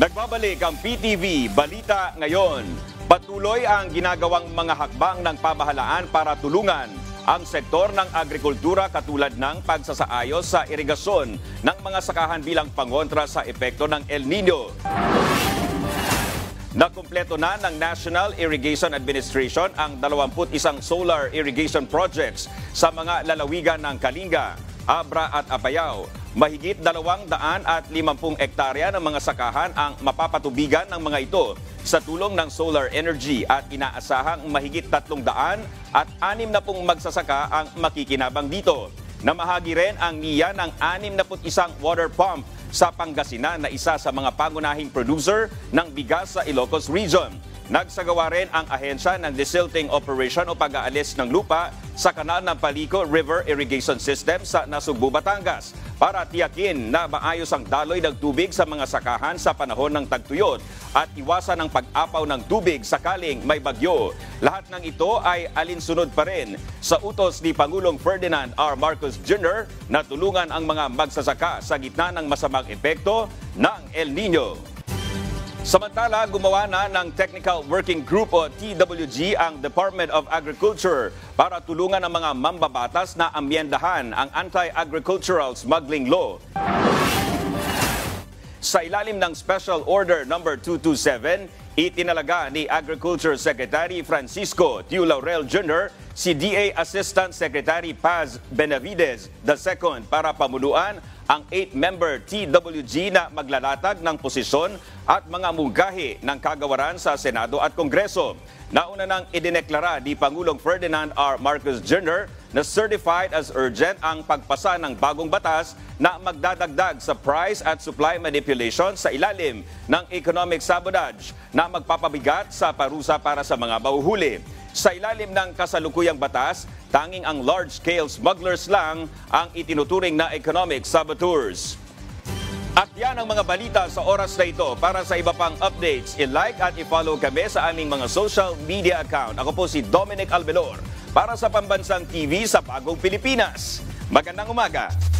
Nagbabalik ang PTV Balita Ngayon. Patuloy ang ginagawang mga hakbang ng pamahalaan para tulungan ang sektor ng agrikultura katulad ng pagsasaayos sa irigasyon ng mga sakahan bilang pangontra sa epekto ng El Nino. Nakumpleto na ng National Irrigation Administration ang 21 solar irrigation projects sa mga lalawigan ng Kalinga, Abra at Apayao. Mahigit 250 hektarya ng mga sakahan ang mapapatubigan ng mga ito sa tulong ng solar energy at inaasahang mahigit 360 magsasaka ang makikinabang dito. Namahagi rin ang NIA ng 61 water pump sa Pangasinan na isa sa mga pangunahing producer ng bigas sa Ilocos Region. Nagsagawa rin ang ahensya ng desilting operation o pag-aalis ng lupa sa kanal ng Palico River Irrigation System sa Nasugbu, Batangas para tiyakin na maayos ang daloy ng tubig sa mga sakahan sa panahon ng tagtuyot at iwasan ang pag-apaw ng tubig sakaling may bagyo. Lahat ng ito ay alinsunod pa rin sa utos ni Pangulong Ferdinand R. Marcos Jr. na tulungan ang mga magsasaka sa gitna ng masamang epekto ng El Nino. Samantala, gumawa na ng Technical Working Group o TWG ang Department of Agriculture para tulungan ang mga mambabatas na amyendahan ang Anti-Agricultural Smuggling Law. Sa ilalim ng Special Order No. 227, itinalaga ni Agriculture Secretary Francisco Tiu Laurel Jr. si DA Assistant Secretary Paz Benavides II para pamunuan ang 8-member TWG na maglalatag ng posisyon at mga mungkahi ng kagawaran sa Senado at Kongreso. Nauna nang idineklara ni Pangulong Ferdinand R. Marcos Jr. na certified as urgent ang pagpasa ng bagong batas na magdadagdag sa price at supply manipulation sa ilalim ng economic sabotage na magpapabigat sa parusa para sa mga mahuhuli. Sa ilalim ng kasalukuyang batas, tanging ang large-scale smugglers lang ang itinuturing na economic saboteurs. At yan ang mga balita sa oras na ito. Para sa iba pang updates, i-like at i-follow kami sa aming mga social media account. Ako po si Dominic Albelor para sa Pambansang TV sa Bagong Pilipinas. Magandang umaga!